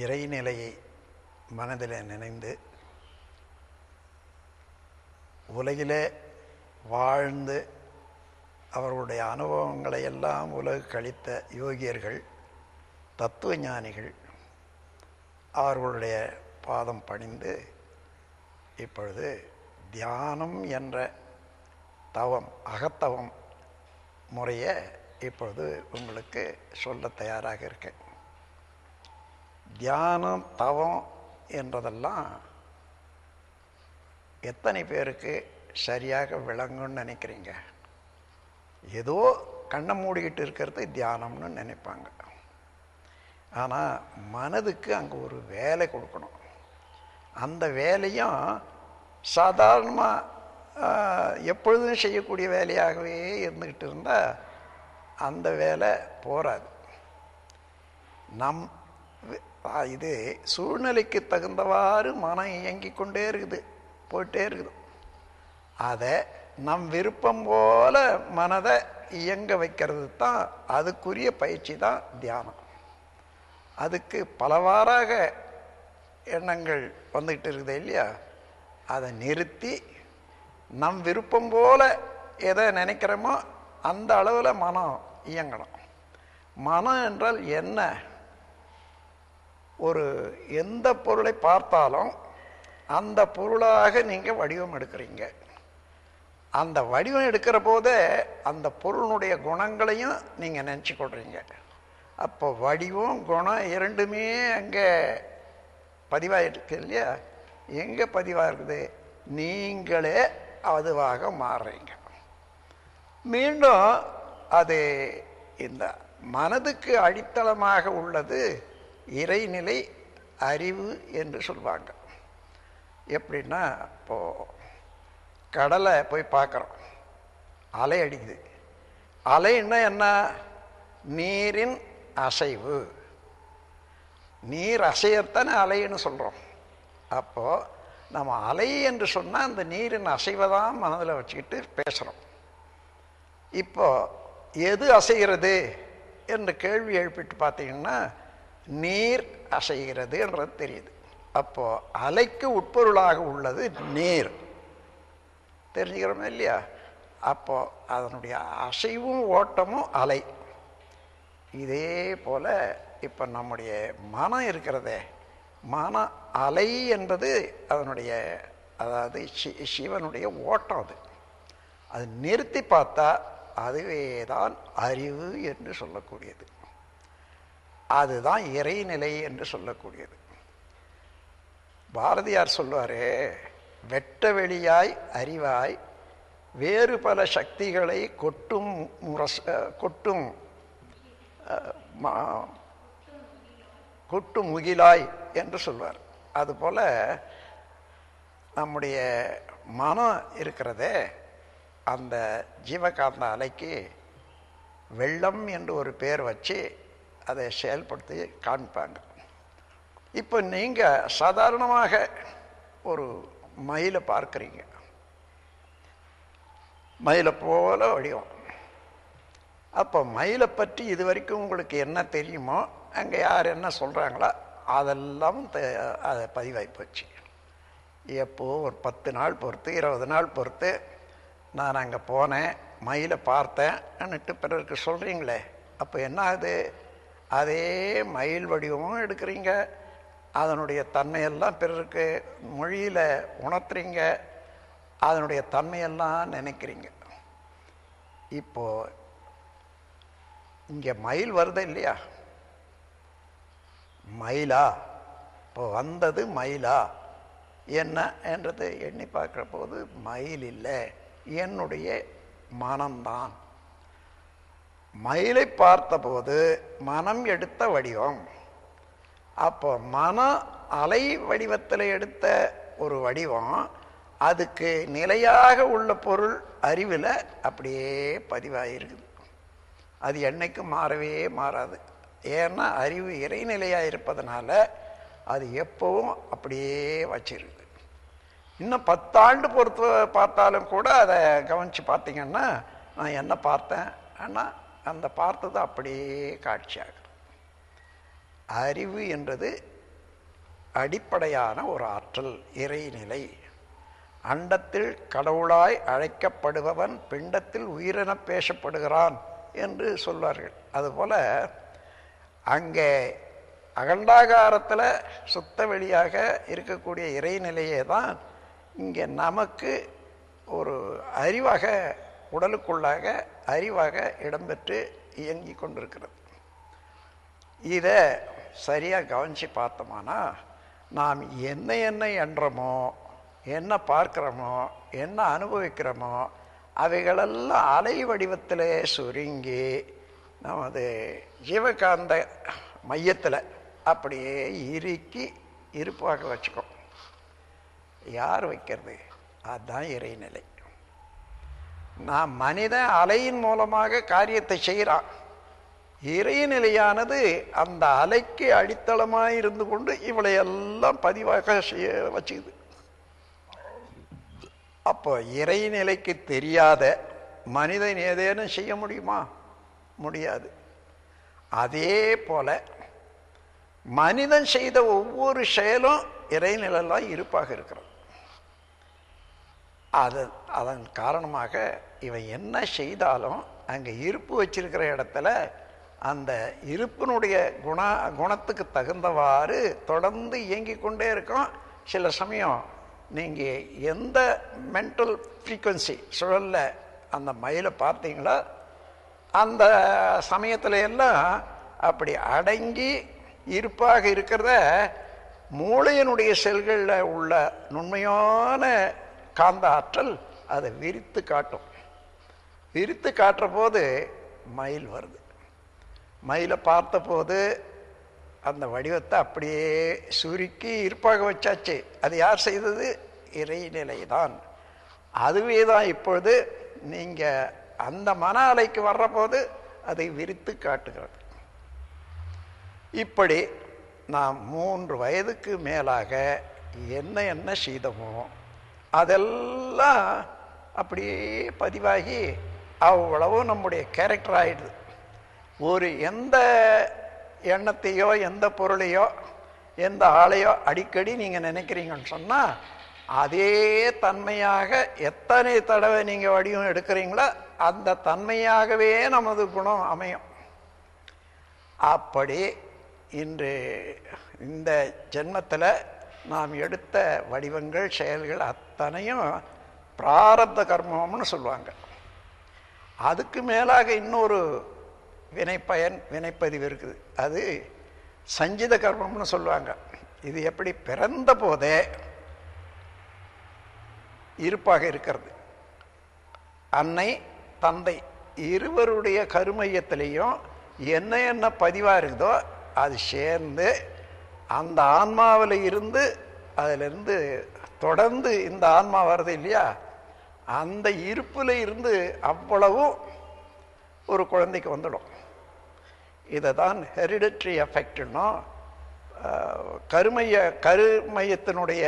இறைநிலையை மனதில் நினைந்து உலகிலே வாழ்ந்து அவர்களுடைய அனுபவங்களை எல்லாம் உலகு கழித்த யோகியர்கள், தத்துவ ஞானிகள் அவர்களுடைய பாதம் பணிந்து இப்பொழுது தியானம் என்ற தவம், அகத்தவம் முறையை இப்பொழுது உங்களுக்கு சொல்ல தயாராக இருக்கேன். தியானம், தவம் என்றதெல்லாம் எத்தனை பேருக்கு சரியாக விளங்கும்னு நினைக்கிறீங்க? ஏதோ கண்ணை மூடிக்கிட்டு இருக்கிறது தியானம்னு நினைப்பாங்க. ஆனால் மனதுக்கு அங்கே ஒரு வேலை கொடுக்கணும். அந்த வேலையும் சாதாரணமாக எப்பொழுதும் செய்யக்கூடிய வேலையாகவே இருந்துக்கிட்டு இருந்தால் அந்த வேலை போராது. இது சூழ்நிலைக்கு தகுந்தவாறு மனம் இயங்கிக் கொண்டே இருக்குது, போயிட்டே இருக்குது. அதை நம் விருப்பம் போல மனதை இயங்க வைக்கிறது தான் அதுக்குரிய பயிற்சி தான் தியானம். அதுக்கு பலவாறாக எண்ணங்கள் வந்துக்கிட்டு இருக்குது இல்லையா? அதை நிறுத்தி நம் விருப்பம் போல எதை நினைக்கிறோமோ அந்த அளவில் மனம் இயங்கணும். மனம் என்றால் என்ன? ஒரு எந்த பொருளை பார்த்தாலும் அந்த பொருளாக நீங்கள் வடிவம் எடுக்கிறீங்க. அந்த வடிவம் எடுக்கிற போதே அந்த பொருளுடைய குணங்களையும் நீங்கள் நினச்சி கொள்றீங்க. அப்போ வடிவம், குணம் இரண்டுமே அங்கே பதிவாயிருக்கு இல்லையா? எங்கே பதிவாக இருக்குது? நீங்களே அதுவாக மாறுறீங்க. மீண்டும் அது இந்த மனதுக்கு அடித்தளமாக உள்ளது இறைநிலை அறிவு என்று சொல்லுவாங்க. எப்படின்னா, இப்போது கடலை போய் பார்க்குறோம், அலை அடிக்குது. அலைன்னா என்ன? நீரின் அசைவு. நீர் அசையத்தானே அலைன்னு சொல்கிறோம். அப்போது நம்ம அலை என்று சொன்னால் அந்த நீரின் அசைவை தான் மனதில் வச்சுக்கிட்டு பேசுகிறோம். இப்போ எது அசைகிறது என்று கேள்வி எழுப்பிட்டு பார்த்தீங்கன்னா நீர் அசைகிறது என்றது தெரியுது. அப்போது அலைக்கு உட்பொருளாக உள்ளது நீர், தெரிஞ்சுக்கிறோமே இல்லையா? அப்போது அதனுடைய அசைவும் ஓட்டமும் அலை. இதே போல் இப்போ நம்முடைய மனம் இருக்கிறதே, மன அலை என்பது அதனுடைய, அதாவது சிவனுடைய ஓட்டம். அது நிறுத்தி பார்த்தா அதுவே தான் அறிவு என்று சொல்லக்கூடியது. அதுதான் இறைநிலை என்று சொல்லக்கூடியது. பாரதியார் சொல்லுவார், வெட்ட வெளியாய் அறிவாய் வேறு பல சக்திகளை கொட்டும் முகிலாய் என்று சொல்வார். அதுபோல் நம்முடைய மனம் இருக்கிறதே, அந்த ஜீவகாந்த அலைக்கு வெள்ளம் என்று ஒரு பேர் வச்சு அதை செயல்படுத்தி காண்பாங்க. இப்போ நீங்கள் சாதாரணமாக ஒரு மயிலை பார்க்குறீங்க, மயிலை போல வடிவம். அப்போ மயிலை பற்றி இது வரைக்கும் உங்களுக்கு என்ன தெரியுமோ, அங்கே யார் என்ன சொல்கிறாங்களோ அதெல்லாம் அதை பதிவாகி போச்சு. எப்போது ஒரு 10 நாள் பொறுத்து, 20 நாள் பொறுத்து நான் அங்கே போனேன், மயிலை பார்த்தேன்னுட்டு பிறருக்கு சொல்கிறீங்களே, அப்போ என்ன ஆகுது? அதே மயில் வடிவமும் எடுக்கிறீங்க, அதனுடைய தன்மையெல்லாம் பிறருக்கு மொழியில் உணர்த்துறீங்க, அதனுடைய தன்மையெல்லாம் நினைக்கிறீங்க. இப்போது இங்கே மயில் வருது இல்லையா? மயிலா? இப்போ வந்தது மயிலா என்ன என்றது எண்ணி பார்க்குற போது மயில் இல்லை, என்னுடைய மனம்தான். மயிலை பார்த்தபோது மனம் எடுத்த வடிவம். அப்போ மன அலை வடிவத்தில் எடுத்த ஒரு வடிவம், அதுக்கு நிலையாக உள்ள பொருள் அறிவில் அப்படியே பதிவாகிருக்குது. அது என்னைக்கும் மாறவே மாறாது. ஏன்னா அறிவு இறைநிலையாக இருப்பதனால அது எப்பவும் அப்படியே வச்சிருக்கு. இன்னும் 10 ஆண்டு பொறுத்து பார்த்தாலும் கூட அதை கவனித்து பார்த்தீங்கன்னா நான் என்ன பார்த்தேன் ஆனால் அந்த பார்த்தது அப்படியே காட்சியாகும். அறிவு என்றது அடிப்படையான ஒரு ஆற்றல் இறைநிலை. அண்டத்தில் கடவுளாய் அழைக்கப்படுபவன் பிண்டத்தில் உயிரென பேசப்படுகிறான் என்று சொல்வார்கள். அதுபோல் அங்கே அகண்டாகாரத்தில் சுத்த வெளியாக இருக்கக்கூடிய இறைநிலையே தான் இங்கே நமக்கு ஒரு அறிவாக, உடலுக்குள்ளாக அறிவாக இடம்பெற்று இயங்கி கொண்டிருக்கிறது. இதை சரியாக கவனித்து பார்த்தோமானா நாம் என்ன எண்ணமோ, என்ன பார்க்குறோமோ, என்ன அனுபவிக்கிறோமோ அவைகளெல்லாம் அலை வடிவத்தில் சுருங்கி நமது ஜீவகாந்த மையத்தில் அப்படியே இறுக்கி இருப்பாக வச்சுக்கோ. யார் வைக்கிறது? அதுதான் இறைநிலை. நான் மனிதன் அலையின் மூலமாக காரியத்தை செய்கிறான். இறைநிலையானது அந்த அலைக்கு அடித்தளமாக இருந்து கொண்டு இவளையெல்லாம் பதிவாக செய்ய வச்சுக்குது. அப்போ இறைநிலைக்கு தெரியாத மனிதன் ஏதேனும் செய்ய முடியுமா? முடியாது. அதே போல மனிதன் செய்த ஒவ்வொரு செயலும் இறைநிலையெல்லாம் இருப்பாக இருக்கிறது. அதன் காரணமாக இவன் என்ன செய்தாலும் அங்கே இருப்பு வச்சிருக்கிற இடத்துல அந்த இருப்பினுடைய குணத்துக்கு தகுந்தவாறு தொடர்ந்து இயங்கி கொண்டே இருக்கும். சில சமயம் நீங்கள் எந்த மென்டல் ஃப்ரீக்குவன்சி சுழலில் அந்த மயிலை பார்த்தீங்களோ அந்த சமயத்தில் எல்லாம் அப்படி அடங்கி இருப்பாக இருக்கிறத மூளையினுடைய செல்களில் உள்ள நுண்மையான காந்த ஆற்றல் அதை விரித்து காட்டும். விரித்து காட்டுற போது மயில் வருது. மயிலை பார்த்த போது அந்த வடிவத்தை அப்படியே சுருக்கி இருப்பாக வச்சாச்சு. அது யார் செய்தது? இறைநிலை தான். அதுவே தான் இப்பொழுது நீங்கள் அந்த மன அலைக்கு வர்ற போது அதை விரித்து காட்டுகிறது. இப்படி நாம் 3 வயதுக்கு மேலாக என்ன செய்தோமோ அதெல்லாம் அப்படியே பதிவாகி அவ்வளவு நம்முடைய கேரக்டர் ஆகிடுது. ஒரு எந்த எண்ணத்தையோ எந்த பொருளையோ எந்த ஆளையோ அடிக்கடி நீங்கள் நினைக்கிறீங்கன்னு சொன்னால் அதே தன்மையாக எத்தனை தடவை நீங்கள் வடிவம் எடுக்கிறீங்களோ அந்த தன்மையாகவே நமது குணம் அமையும். அப்படி இன்று இந்த ஜென்மத்தில் நாம் எடுத்த வடிவங்கள் செயல்கள் அத்தனையும் பிராரப்த கர்மம்னு சொல்லுவாங்க. அதுக்கு மேலாக இன்னொரு வினைப்பதிவு இருக்குது. அது சஞ்சித கர்மம்னு சொல்லுவாங்க. இது எப்படி பிறந்த போதே இருப்பாக இருக்கிறது. அன்னை தந்தை இருவருடைய கருமையத்திலையும் என்ன பதிவாக இருக்குதோ அது சேர்ந்து அந்த ஆன்மாவில் இருந்து அதிலிருந்து தொடர்ந்து இந்த ஆன்மா வருது இல்லையா, அந்த இருப்பில் இருந்து அவ்வளவும் ஒரு குழந்தைக்கு வந்துடும். இதை தான் ஹெரிடிட்ரி எஃபெக்ட்னோ கருமையத்தினுடைய